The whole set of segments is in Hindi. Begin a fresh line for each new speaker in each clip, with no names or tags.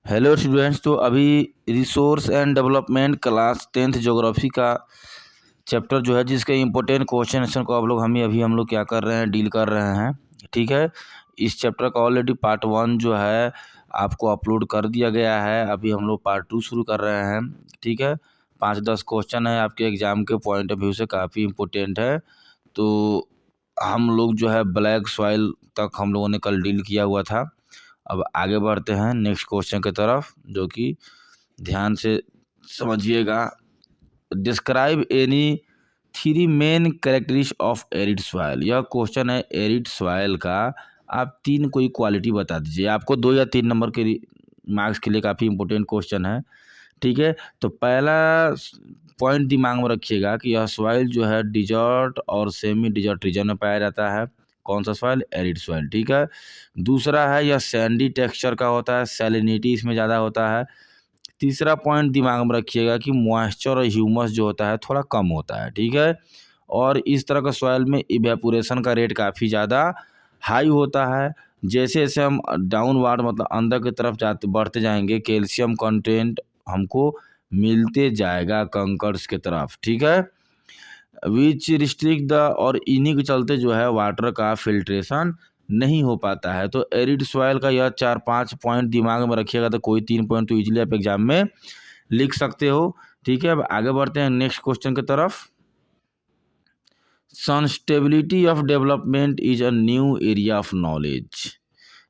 Hello students. तो अभी resource and development class 10th geography का चैप्टर जो है जिसके इम्पोर्टेंट क्वेश्चन को हम लोग क्या कर रहे हैं, डील कर रहे हैं। ठीक है, इस चैप्टर का ऑलरेडी पार्ट 1 जो है आपको अपलोड कर दिया गया है। अभी हम लोग पार्ट 2 शुरू कर रहे हैं। ठीक है, 5-10 क्वेश्चन है, आपके एग्जाम के पॉइंट ऑफ व्यू से काफ़ी इम्पोर्टेंट है। तो हम लोग जो है ब्लैक सॉइल तक हम लोगों ने कल डील किया हुआ था। अब आगे बढ़ते हैं नेक्स्ट क्वेश्चन की तरफ, जो कि ध्यान से समझिएगा। Describe any 3 main characteristics of arid soil. यह क्वेश्चन है एरिड सॉइल का। आप 3 कोई क्वालिटी बता दीजिए। आपको 2 या 3 नंबर के मार्क्स के लिए काफ़ी इंपॉर्टेंट क्वेश्चन है। ठीक है, तो पहला पॉइंट दिमाग में रखिएगा कि यह सॉइल जो है डिजर्ट और सेमी डिजर्ट रीजन में पाया जाता है। कौन सा सॉइल? Arid soil. ठीक है, दूसरा है यह सैंडी टेक्सचर का होता है, सैलिनिटी इसमें ज़्यादा होता है। तीसरा पॉइंट दिमाग में रखिएगा कि मॉइस्चर और ह्यूमस जो होता है थोड़ा कम होता है। ठीक है, और इस तरह का सॉइल में इवेपोरेशन का रेट काफ़ी ज़्यादा हाई होता है। जैसे जैसे हम डाउनवार्ड मतलब अंदर की तरफ जाते बढ़ते जाएंगे, कैल्शियम कंटेंट हमको मिलते जाएगा कंकर्स की तरफ। ठीक है, विच रिस्ट्रिक्ट द, और इन्हीं के चलते जो है वाटर का फिल्ट्रेशन नहीं हो पाता है। तो एरिड सॉइल का यह 4-5 पॉइंट दिमाग में रखिएगा, तो कोई 3 पॉइंट तो इजीली आप एग्जाम में लिख सकते हो। ठीक है, अब आगे बढ़ते हैं नेक्स्ट क्वेश्चन की तरफ। Sustainability of development is a new area of knowledge.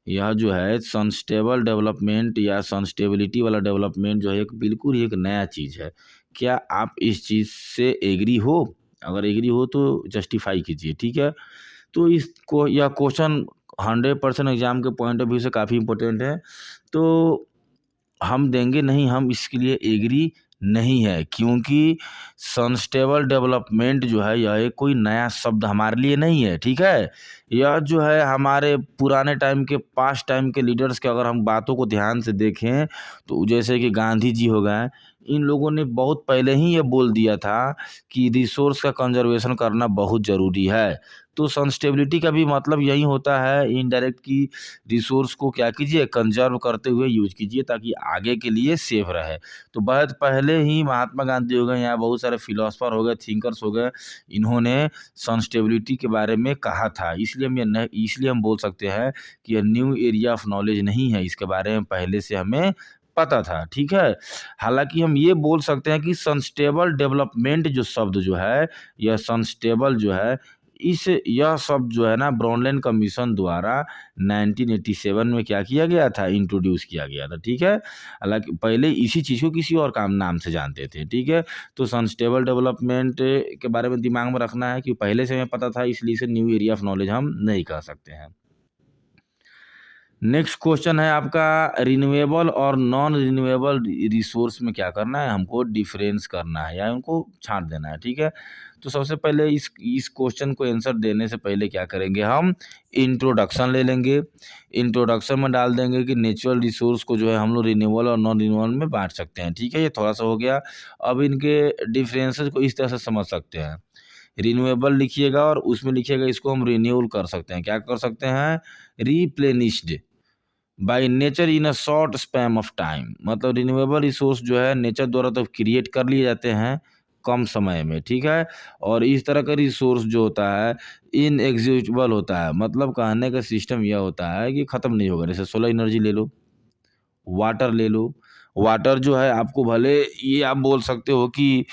यह जो है सस्टेनेबल डेवलपमेंट या सस्टेबिलिटी वाला डेवलपमेंट जो है एक बिल्कुल ही एक नया चीज़ है। क्या आप इस चीज़ से एग्री हो? अगर एग्री हो तो जस्टिफाई कीजिए। ठीक है, तो इसको यह क्वेश्चन 100% एग्जाम के पॉइंट ऑफ व्यू से काफ़ी इंपॉर्टेंट है। तो हम देंगे नहीं, हम इसके लिए एग्री नहीं है, क्योंकि सस्टेनेबल डेवलपमेंट जो है यह एक कोई नया शब्द हमारे लिए नहीं है। ठीक है, यह जो है हमारे पुराने टाइम के पास्ट टाइम के लीडर्स के अगर हम बातों को ध्यान से देखें तो जैसे कि गांधी जी हो गए, इन लोगों ने बहुत पहले ही ये बोल दिया था कि रिसोर्स का कंजर्वेशन करना बहुत ज़रूरी है। तो सस्टेनेबिलिटी का भी मतलब यही होता है इनडायरेक्ट, कि रिसोर्स को क्या कीजिए, कंजर्व करते हुए यूज कीजिए ताकि आगे के लिए सेफ रहे। तो बहुत पहले ही महात्मा गांधी हो गए या बहुत सारे फिलोसफर हो गए, थिंकर्स हो गए, इन्होंने सस्टेनेबिलिटी के बारे में कहा था। इसलिए हम बोल सकते हैं कि यह न्यू एरिया ऑफ नॉलेज नहीं है, इसके बारे में पहले से हमें पता था। ठीक है, हालांकि हम ये बोल सकते हैं कि सस्टेनेबल डेवलपमेंट जो शब्द जो है, यह सस्टेनेबल जो है, यह शब्द जो है ना ब्राउनलैंड कमीशन द्वारा 1987 में क्या किया गया था, इंट्रोड्यूस किया गया था। ठीक है, हालांकि पहले इसी चीज़ को किसी और काम नाम से जानते थे। ठीक है, तो सस्टेनेबल डेवलपमेंट के बारे में दिमाग में रखना है कि पहले से हमें पता था, इसलिए इसे न्यू एरिया ऑफ नॉलेज हम नहीं कह सकते हैं। नेक्स्ट क्वेश्चन है आपका, रिन्यूएबल और नॉन रिन्यूएबल रिसोर्स में क्या करना है, हमको डिफरेंस करना है या उनको छांट देना है। ठीक है, तो सबसे पहले इस क्वेश्चन को आंसर देने से पहले क्या करेंगे, हम इंट्रोडक्शन ले लेंगे। इंट्रोडक्शन में डाल देंगे कि नेचुरल रिसोर्स को जो है हम लोग रिन्यूएबल और नॉन रिन्यूएबल में बांट सकते हैं। ठीक है, ये थोड़ा सा हो गया। अब इनके डिफरेंसेस को इस तरह से समझ सकते हैं। रिन्यूएबल लिखिएगा और उसमें लिखिएगा इसको हम रिन्यूअल कर सकते हैं। क्या कर सकते हैं? Replenished by nature in a short span of time. मतलब रिन्यूएबल रिसोर्स जो है नेचर द्वारा तो क्रिएट कर लिए जाते हैं कम समय में। ठीक है, और इस तरह का रिसोर्स जो होता है इनएग्जिक्यूटेबल होता है। मतलब कहने का सिस्टम यह होता है कि ख़त्म नहीं होगा। जैसे सोलर एनर्जी ले लो, वाटर ले लो। वाटर जो है आपको भले ये आप बोल सकते हो कि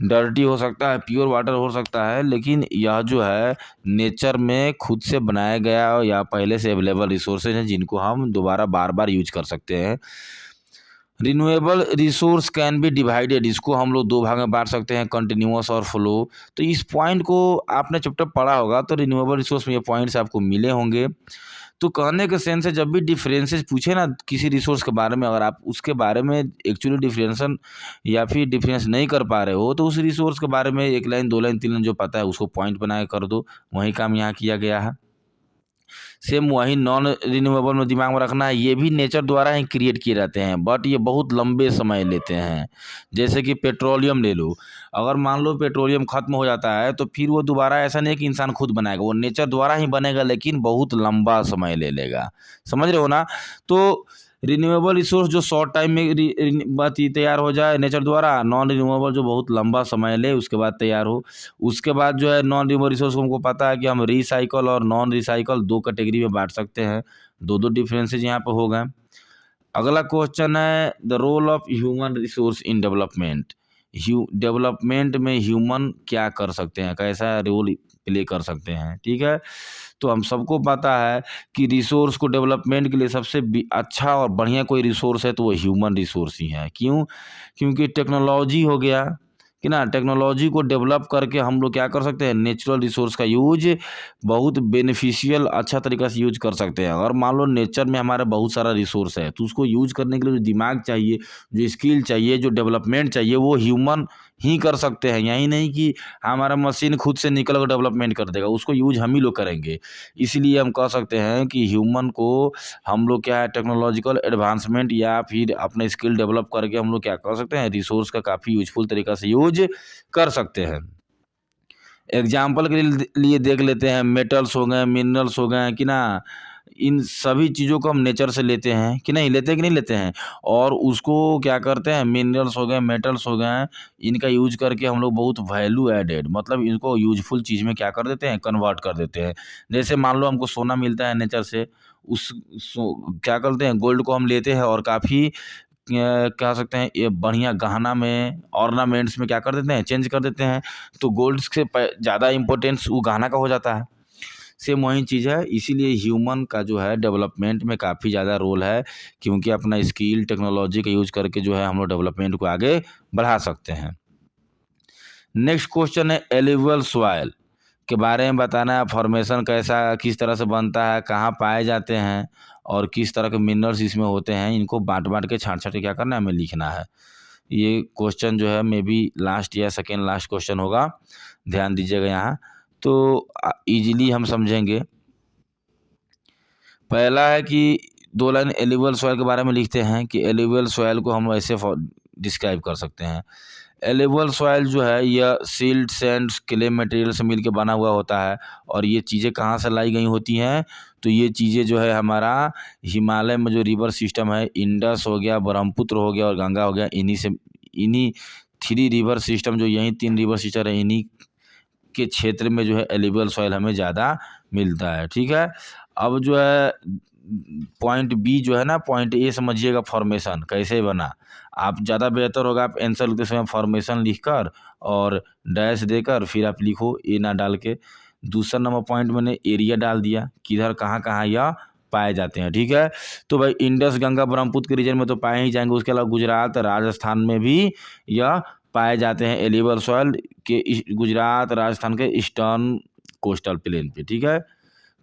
डर्टी हो सकता है, प्योर वाटर हो सकता है, लेकिन यह जो है नेचर में खुद से बनाया गया या पहले से अवेलेबल रिसोर्सेज हैं जिनको हम दोबारा बार बार यूज कर सकते हैं। Renewable resource can be divided, इसको हम लोग 2 भाग में बांट सकते हैं, कंटिन्यूअस और फ्लो। तो इस पॉइंट को आपने चैप्टर पढ़ा होगा, तो रिन्यूएबल रिसोर्स में ये पॉइंट्स आपको मिले होंगे। तो कहने के सेंस है, जब भी डिफरेंसेस पूछे ना किसी रिसोर्स के बारे में, अगर आप उसके बारे में एक्चुअली डिफरेंसन या फिर डिफरेंस नहीं कर पा रहे हो, तो उस रिसोर्स के बारे में 1 लाइन 2 लाइन 3 लाइन जो पता है उसको पॉइंट बना के कर दो। वही काम यहाँ किया गया है। सेम वही नॉन रिन्यूएबल में दिमाग में रखना है, ये भी नेचर द्वारा ही क्रिएट किए जाते हैं, बट ये बहुत लंबे समय लेते हैं। जैसे कि पेट्रोलियम ले लो, अगर मान लो पेट्रोलियम खत्म हो जाता है तो फिर वो दोबारा ऐसा नहीं है कि इंसान खुद बनाएगा, वो नेचर द्वारा ही बनेगा, लेकिन बहुत लंबा समय ले लेगा। समझ रहे हो ना? तो रिन्यूएबल रिसोर्स जो शॉर्ट टाइम में बात ही तैयार हो जाए नेचर द्वारा, नॉन रिन्यूएबल जो बहुत लंबा समय ले उसके बाद तैयार हो। उसके बाद जो है नॉन रिन्यूएबल रिसोर्स को हमको पता है कि हम रिसाइकल और नॉन रिसाइकल 2 कैटेगरी में बांट सकते हैं। 2 डिफरेंसेज यहाँ पे हो गए। अगला क्वेश्चन है the role of human resource in development. Development में ह्यूमन क्या कर सकते हैं, कैसा रोल प्ले कर सकते हैं, ठीक है। तो हम सबको पता है कि रिसोर्स को डेवलपमेंट के लिए सबसे अच्छा और बढ़िया कोई रिसोर्स है तो वो ह्यूमन रिसोर्स ही है। क्यों? क्योंकि टेक्नोलॉजी हो गया कि ना, टेक्नोलॉजी को डेवलप करके हम लोग क्या कर सकते हैं, नेचुरल रिसोर्स का यूज बहुत बेनिफिशियल अच्छा तरीक़ा से यूज कर सकते हैं। अगर मान लो नेचर में हमारा बहुत सारा रिसोर्स है तो उसको यूज करने के लिए जो दिमाग चाहिए, जो स्किल चाहिए, जो डेवलपमेंट चाहिए वो ह्यूमन ही कर सकते हैं। यही नहीं कि हमारा मशीन खुद से निकल कर डेवलपमेंट कर देगा, उसको यूज हम ही लोग करेंगे। इसलिए हम कह सकते हैं कि ह्यूमन को हम लोग क्या है, टेक्नोलॉजिकल एडवांसमेंट या फिर अपने स्किल डेवलप करके हम लोग क्या कर सकते हैं, रिसोर्स का काफ़ी यूजफुल तरीक़ा से यूज कर सकते हैं। एग्जाम्पल के लिए देख लेते हैं, मेटल्स हो गए, मिनरल्स हो गए कि ना, इन सभी चीज़ों को हम नेचर से लेते हैं कि नहीं लेते, कि नहीं लेते हैं, और उसको क्या करते हैं, मिनरल्स हो गए, मेटल्स हो गए, इनका यूज करके हम लोग बहुत वैल्यू एडेड, मतलब इनको यूजफुल चीज़ में क्या कर देते हैं, कन्वर्ट कर देते हैं। जैसे मान लो हमको सोना मिलता है नेचर से, क्या करते हैं, गोल्ड को हम लेते हैं और काफ़ी कह सकते हैं ये बढ़िया गहना में, ऑर्नामेंट्स में क्या कर देते हैं, चेंज कर देते हैं। तो गोल्ड से ज़्यादा इम्पोर्टेंस वो गहना का हो जाता है। सेम वही चीज़ है, इसीलिए ह्यूमन का जो है डेवलपमेंट में काफ़ी ज़्यादा रोल है, क्योंकि अपना स्किल टेक्नोलॉजी का यूज करके जो है हम लोग डेवलपमेंट को आगे बढ़ा सकते हैं। नेक्स्ट क्वेश्चन है एलुवियल सॉइल के बारे में बताना है। फॉर्मेशन कैसा, किस तरह से बनता है, कहाँ पाए जाते हैं और किस तरह के मिनरल्स इसमें होते हैं, इनको बांट के छाँट के क्या करना है, हमें लिखना है। ये क्वेश्चन जो है मे बी लास्ट या सेकेंड लास्ट क्वेश्चन होगा, ध्यान दीजिएगा यहाँ, तो ईजिली हम समझेंगे। पहला है कि 2 लाइन एलुवियल सॉइल के बारे में लिखते हैं कि एलुवियल सॉइल को हम ऐसे डिस्क्राइब कर सकते हैं। एलुवियल सॉइल जो है यह सिल्ट, सैंड, क्ले मटेरियल से मिलकर बना हुआ होता है। और ये चीज़ें कहाँ से लाई गई होती हैं, तो ये चीज़ें जो है हमारा हिमालय में जो रिवर सिस्टम है, इंडस हो गया, ब्रह्मपुत्र हो गया और गंगा हो गया, इन्हीं 3 रिवर सिस्टम, जो यही 3 रिवर सिस्टम है, इन्हीं के क्षेत्र में जो है एलुवियल सॉइल हमें ज़्यादा मिलता है, ठीक है। अब जो है पॉइंट बी जो है ना, पॉइंट ए समझिएगा, फॉर्मेशन कैसे बना। आप ज़्यादा बेहतर होगा आप आंसर लिखते समय फॉर्मेशन लिखकर और डैश देकर फिर आप लिखो, ए ना डाल के। दूसरा नंबर पॉइंट मैंने एरिया डाल दिया, किधर कहाँ कहाँ यह पाए जाते हैं, ठीक है। तो भाई इंडस, गंगा, ब्रह्मपुत्र के रीजन में तो पाए ही जाएंगे। उसके अलावा गुजरात, राजस्थान में भी यह पाए जाते हैं एलुवियल सॉइल के, गुजरात, राजस्थान के ईस्टर्न कोस्टल प्लेन पे, ठीक है।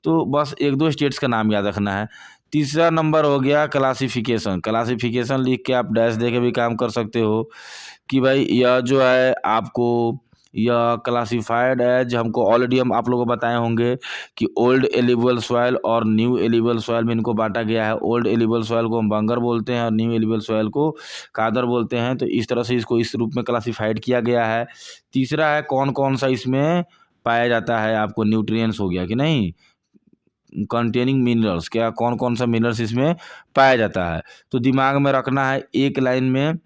तो बस 1-2 स्टेट्स का नाम याद रखना है। तीसरा नंबर हो गया क्लासिफिकेशन। क्लासिफिकेशन लिख के आप डैश दे के भी काम कर सकते हो कि भाई यह जो है आपको यह क्लासिफाइड एज, हमको ऑलरेडी हम आप लोगों को बताए होंगे कि ओल्ड एलुवियल सॉइल और न्यू एलुवियल सॉइल में इनको बांटा गया है। ओल्ड एलुवियल सॉइल को हम बंगर बोलते हैं और न्यू एलुवियल सॉइल को कादर बोलते हैं। तो इस तरह से इसको इस रूप में क्लासिफाइड किया गया है। तीसरा है कौन कौन सा इसमें पाया जाता है, आपको न्यूट्रिएंट्स हो गया कि नहीं, कंटेनिंग मिनरल्स, क्या कौन कौन सा मिनरल्स इसमें पाया जाता है। तो दिमाग में रखना है एक लाइन में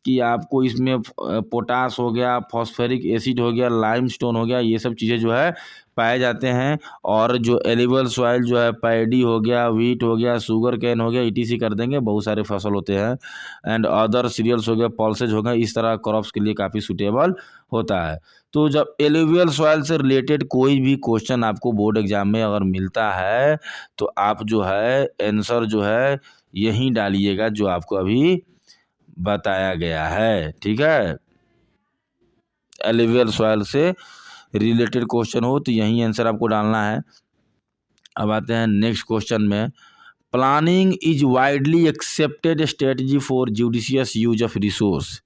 कि आपको इसमें पोटास हो गया, फॉस्फोरिक एसिड हो गया, लाइमस्टोन हो गया, ये सब चीज़ें जो है पाए जाते हैं। और जो एलुवियल सॉइल जो है पैडी हो गया, व्हीट हो गया, शुगर कैन हो गया, ईटीसी कर देंगे, बहुत सारे फसल होते हैं। एंड अदर सीरियल्स हो गया, पल्सेज हो गया, इस तरह क्रॉप्स के लिए काफ़ी सूटेबल होता है। तो जब एलुवियल सॉइल से रिलेटेड कोई भी क्वेश्चन आपको बोर्ड एग्जाम में अगर मिलता है तो आप जो है आंसर जो है यही डालिएगा जो आपको अभी बताया गया है, ठीक है। एलुवियल सॉइल से रिलेटेड क्वेश्चन हो तो यही आंसर आपको डालना है। अब आते हैं नेक्स्ट क्वेश्चन में। Planning is widely accepted strategy for judicious use of resource.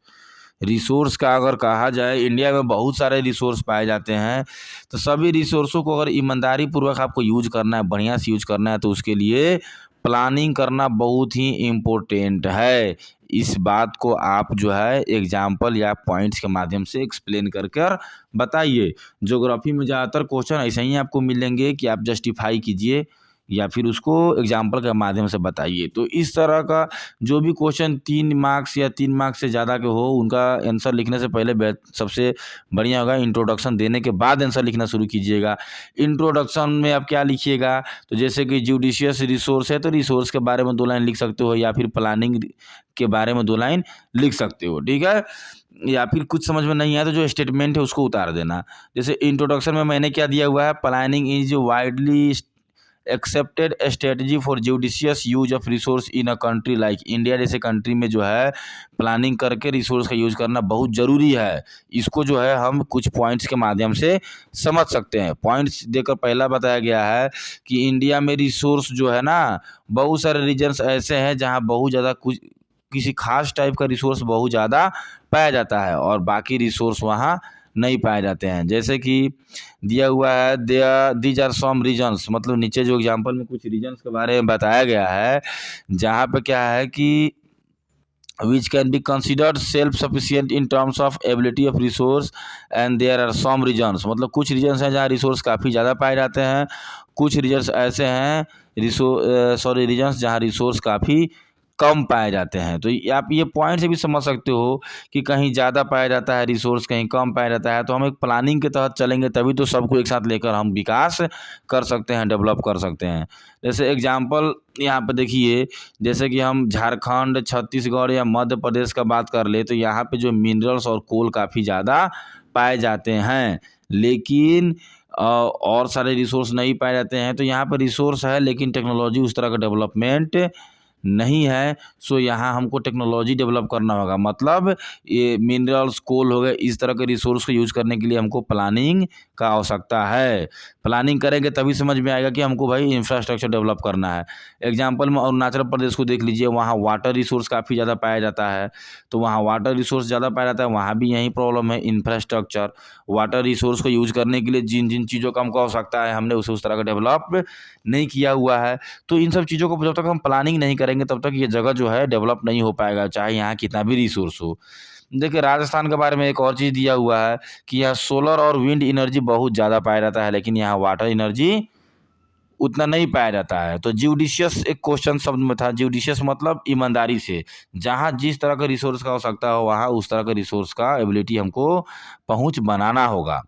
Resource का अगर कहा जाए, इंडिया में बहुत सारे रिसोर्स पाए जाते हैं, तो सभी रिसोर्सों को अगर ईमानदारी पूर्वक आपको यूज करना है, बढ़िया से यूज करना है, तो उसके लिए प्लानिंग करना बहुत ही इम्पोर्टेंट है। इस बात को आप जो है एग्जाम्पल या पॉइंट्स के माध्यम से एक्सप्लेन करके बताइए। ज्योग्राफी में ज़्यादातर क्वेश्चन ऐसे ही आपको मिलेंगे कि आप जस्टिफाई कीजिए या फिर उसको एग्जाम्पल के माध्यम से बताइए। तो इस तरह का जो भी क्वेश्चन 3 मार्क्स या 3 मार्क्स से ज़्यादा के हो, उनका आंसर लिखने से पहले सबसे बढ़िया होगा इंट्रोडक्शन देने के बाद आंसर लिखना शुरू कीजिएगा। इंट्रोडक्शन में आप क्या लिखिएगा, तो जैसे कि जुडिशियस रिसोर्स है तो रिसोर्स के बारे में 2 लाइन लिख सकते हो, या फिर प्लानिंग के बारे में 2 लाइन लिख सकते हो, ठीक है। या फिर कुछ समझ में नहीं आया तो जो स्टेटमेंट है उसको उतार देना। जैसे इंट्रोडक्शन में मैंने क्या दिया हुआ है, planning is widely accepted strategy for judicious use of resource in a country like India जैसे कंट्री में जो है प्लानिंग करके रिसोर्स का यूज करना बहुत ज़रूरी है। इसको जो है हम कुछ पॉइंट्स के माध्यम से समझ सकते हैं। पॉइंट्स देकर पहला बताया गया है कि इंडिया में रिसोर्स जो है ना, बहुत सारे रीजन्स ऐसे हैं जहाँ बहुत ज़्यादा कुछ किसी खास टाइप का रिसोर्स बहुत ज़्यादा पाया जाता है और बाकी रिसोर्स वहाँ नहीं पाए जाते हैं। जैसे कि दिया हुआ है दीज आर सम रीजन्स, मतलब नीचे जो एग्जांपल में कुछ रीजन्स के बारे में बताया गया है, जहाँ पे क्या है कि which can be considered self-sufficient in terms of ability of resource and there are some regions, मतलब कुछ रीजन्स हैं जहाँ रिसोर्स काफ़ी ज़्यादा पाए जाते हैं, कुछ रीजन्स ऐसे हैं रीजन्स जहाँ रिसोर्स काफ़ी कम पाए जाते हैं। तो आप ये पॉइंट से भी समझ सकते हो कि कहीं ज़्यादा पाया जाता है रिसोर्स, कहीं कम पाया जाता है। तो हम एक प्लानिंग के तहत चलेंगे तभी तो सबको एक साथ लेकर हम विकास कर सकते हैं, डेवलप कर सकते हैं। जैसे एग्जाम्पल यहाँ पे देखिए, जैसे कि हम झारखंड, छत्तीसगढ़ या मध्य प्रदेश का बात कर ले तो यहाँ पे जो मिनरल्स और कोल काफ़ी ज़्यादा पाए जाते हैं, लेकिन और सारे रिसोर्स नहीं पाए जाते हैं। तो यहाँ पे रिसोर्स है लेकिन टेक्नोलॉजी उस तरह का डेवलपमेंट नहीं है। सो यहाँ हमको टेक्नोलॉजी डेवलप करना होगा, मतलब ये मिनरल्स, कोल हो गए, इस तरह के रिसोर्स को यूज़ करने के लिए हमको प्लानिंग का आवश्यकता है। प्लानिंग करेंगे तभी समझ में आएगा कि हमको भाई इंफ्रास्ट्रक्चर डेवलप करना है। एग्जाम्पल में अरुणाचल प्रदेश को देख लीजिए, वहाँ वाटर रिसोर्स काफ़ी ज़्यादा पाया जाता है। तो वहाँ वाटर रिसोर्स ज़्यादा पाया जाता है, वहाँ भी यही प्रॉब्लम है, इंफ्रास्ट्रक्चर। वाटर रिसोर्स को यूज़ करने के लिए जिन जिन चीज़ों का हमको आवश्यकता है, हमने उसे उस तरह का डेवलप नहीं किया हुआ है। तो इन सब चीज़ों को जब तक हम प्लानिंग नहीं करेंगे तब तक ये जगह जो है डेवलप नहीं हो पाएगा, चाहे यहाँ कितना भी रिसोर्स हो। देखिए राजस्थान के बारे में एक और चीज़ दिया हुआ है कि यहाँ सोलर और विंड एनर्जी बहुत ज़्यादा पाया जाता है, लेकिन यहाँ वाटर एनर्जी उतना नहीं पाया जाता है। तो ज्यूडिशियस एक क्वेश्चन शब्द में था, ज्यूडिशियस मतलब ईमानदारी से, जहाँ जिस तरह का रिसोर्स का आवश्यकता हो वहाँ उस तरह के रिसोर्स का एबिलिटी हमको पहुँच बनाना होगा।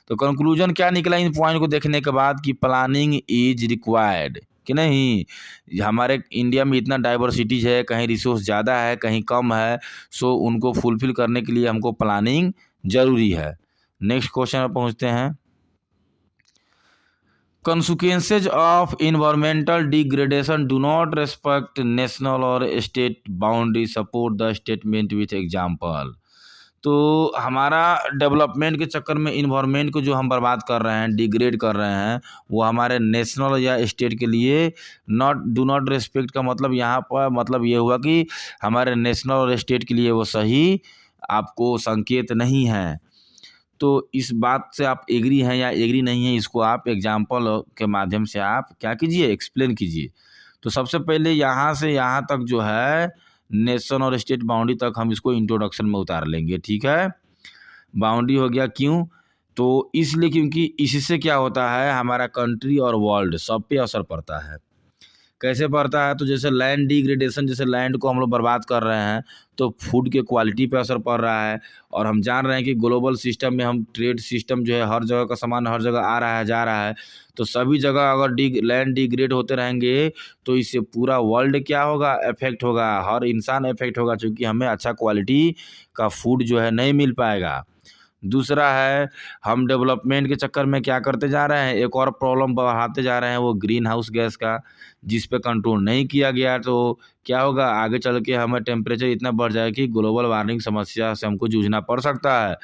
तो कंक्लूजन क्या निकला इन पॉइंट को देखने के बाद कि प्लानिंग इज रिक्वायर्ड, कि नहीं, हमारे इंडिया में इतना डाइवर्सिटीज है, कहीं रिसोर्स ज़्यादा है कहीं कम है। सो उनको फुलफिल करने के लिए हमको प्लानिंग ज़रूरी है। नेक्स्ट क्वेश्चन में पहुँचते हैं। Consequences of environmental degradation do not respect national or state boundary. Support the statement with example. तो हमारा डेवलपमेंट के चक्कर में इन्वायरमेंट को जो हम बर्बाद कर रहे हैं, डिग्रेड कर रहे हैं, वो हमारे नेशनल या स्टेट के लिए डू नॉट रिस्पेक्ट का मतलब यहाँ पर मतलब ये हुआ कि हमारे नेशनल और स्टेट के लिए वो सही आपको संकेत नहीं है। तो इस बात से आप एग्री हैं या एग्री नहीं हैं, इसको आप एग्जाम्पल के माध्यम से आप क्या कीजिए, एक्सप्लेन कीजिए। तो सबसे पहले यहाँ से यहाँ तक जो है नेशन और स्टेट बाउंड्री तक हम इसको इंट्रोडक्शन में उतार लेंगे, ठीक है। बाउंड्री हो गया, क्यों, तो इसलिए क्योंकि इससे क्या होता है, हमारा कंट्री और वर्ल्ड सब पे असर पड़ता है। कैसे पड़ता है, तो जैसे लैंड डिग्रेडेशन, जैसे लैंड को हम लोग बर्बाद कर रहे हैं तो फूड के क्वालिटी पे असर पड़ रहा है। और हम जान रहे हैं कि ग्लोबल सिस्टम में हम ट्रेड सिस्टम जो है, हर जगह का सामान हर जगह आ रहा है जा रहा है। तो सभी जगह अगर लैंड डिग्रेड होते रहेंगे तो इससे पूरा वर्ल्ड क्या होगा, इफेक्ट होगा, हर इंसान इफेक्ट होगा, क्योंकि हमें अच्छा क्वालिटी का फूड जो है नहीं मिल पाएगा। दूसरा है, हम डेवलपमेंट के चक्कर में क्या करते जा रहे हैं, एक और प्रॉब्लम बढ़ाते जा रहे हैं, वो ग्रीन हाउस गैस का, जिस पे कंट्रोल नहीं किया गया तो क्या होगा, आगे चल के हमें टेम्परेचर इतना बढ़ जाएगा कि ग्लोबल वार्मिंग समस्या से हमको जूझना पड़ सकता है।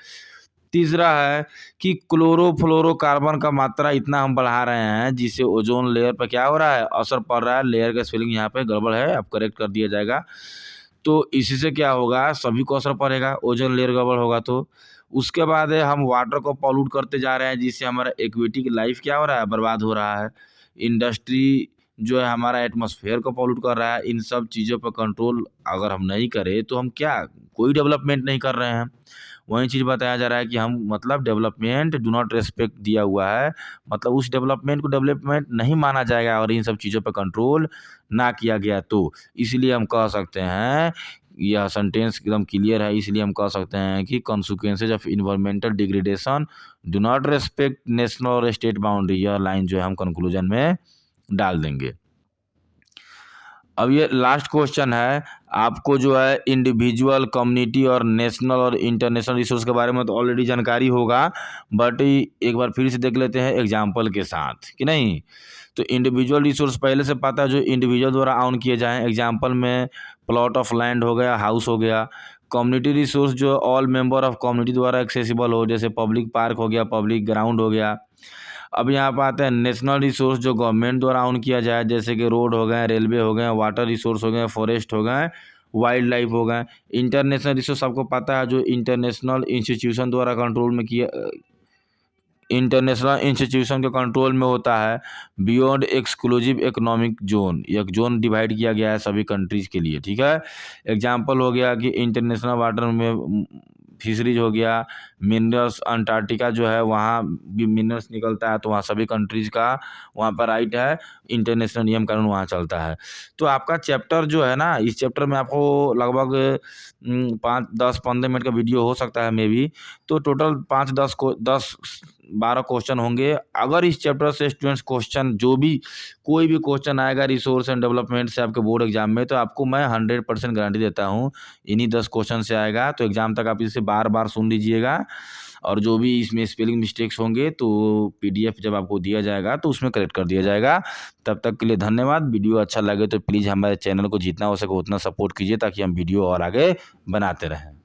तीसरा है कि क्लोरोफ्लोरोकार्बन का मात्रा इतना हम बढ़ा रहे हैं जिससे ओजोन लेयर पर क्या हो रहा है, असर पड़ रहा है, लेयर का स्पेलिंग यहाँ पे गड़बड़ है, अब करेक्ट कर दिया जाएगा। तो इसी से क्या होगा, सभी को असर पड़ेगा, ओजोन लेयर गड़बड़ होगा। तो उसके बाद है हम वाटर को पॉल्यूट करते जा रहे हैं, जिससे हमारा एक्वेटिक लाइफ क्या हो रहा है, बर्बाद हो रहा है। इंडस्ट्री जो है हमारा एटमॉस्फेयर को पॉल्यूट कर रहा है। इन सब चीज़ों पर कंट्रोल अगर हम नहीं करें तो हम क्या, कोई डेवलपमेंट नहीं कर रहे हैं। वही चीज़ बताया जा रहा है कि हम मतलब डेवलपमेंट डू नॉट रिस्पेक्ट दिया हुआ है, मतलब उस डेवलपमेंट को डेवलपमेंट नहीं माना जाएगा और इन सब चीज़ों पर कंट्रोल ना किया गया तो। इसलिए हम कह सकते हैं, यह सेंटेंस एकदम क्लियर है, इसलिए हम कह सकते हैं कि consequences of environmental degradation do not respect national और स्टेट बाउंड्री, यह लाइन जो है हम कंक्लूजन में डाल देंगे। अब ये लास्ट क्वेश्चन है, आपको जो है इंडिविजुअल, कम्युनिटी और नेशनल और इंटरनेशनल रिसोर्स के बारे में तो ऑलरेडी जानकारी होगा, बट एक बार फिर से देख लेते हैं एग्जाम्पल के साथ कि नहीं। तो इंडिविजुअल रिसोर्स पहले से पता है, जो इंडिविजुअल द्वारा ऑन किए जाएँ, एग्जाम्पल में प्लॉट ऑफ लैंड हो गया, हाउस हो गया। कम्युनिटी रिसोर्स जो ऑल मेंबर ऑफ कम्युनिटी द्वारा एक्सेसिबल हो, जैसे पब्लिक पार्क हो गया, पब्लिक ग्राउंड हो गया। अब यहाँ पर आते हैं नेशनल रिसोर्स जो गवर्नमेंट द्वारा ऑन किया जाए, जैसे कि रोड हो गए, रेलवे हो गए, वाटर रिसोर्स हो गए, फॉरेस्ट हो गए, वाइल्ड लाइफ हो गए। इंटरनेशनल रिसोर्स आपको पता है, जो इंटरनेशनल इंस्टीट्यूशन द्वारा कंट्रोल में किया, इंटरनेशनल इंस्टीट्यूशन के कंट्रोल में होता है। बियॉन्ड एक्सक्लूसिव इकोनॉमिक जोन, एक जोन डिवाइड किया गया है सभी कंट्रीज़ के लिए, ठीक है। एग्जांपल हो गया कि इंटरनेशनल वाटर में फिशरीज हो गया, मिनरल्स, अंटार्कटिका जो है वहाँ भी मिनरल्स निकलता है, तो वहाँ सभी कंट्रीज़ का वहाँ पर राइट है, इंटरनेशनल नियम कानून वहाँ चलता है। तो आपका चैप्टर जो है ना, इस चैप्टर में आपको लगभग 5-10-15 मिनट का वीडियो हो सकता है मे बी, तो टोटल 5-10-12 क्वेश्चन होंगे। अगर इस चैप्टर से स्टूडेंट्स क्वेश्चन जो भी कोई भी क्वेश्चन आएगा रिसोर्स एंड डेवलपमेंट से आपके बोर्ड एग्जाम में, तो आपको मैं 100% गारंटी देता हूँ इन्हीं 10 क्वेश्चन से आएगा। तो एग्जाम तक आप इसे बार बार सुन लीजिएगा, और जो भी इसमें स्पेलिंग मिस्टेक्स होंगे तो PDF जब आपको दिया जाएगा तो उसमें करेक्ट कर दिया जाएगा। तब तक के लिए धन्यवाद। वीडियो अच्छा लगे तो प्लीज़ हमारे चैनल को जितना हो सके उतना सपोर्ट कीजिए, ताकि हम वीडियो और आगे बनाते रहें।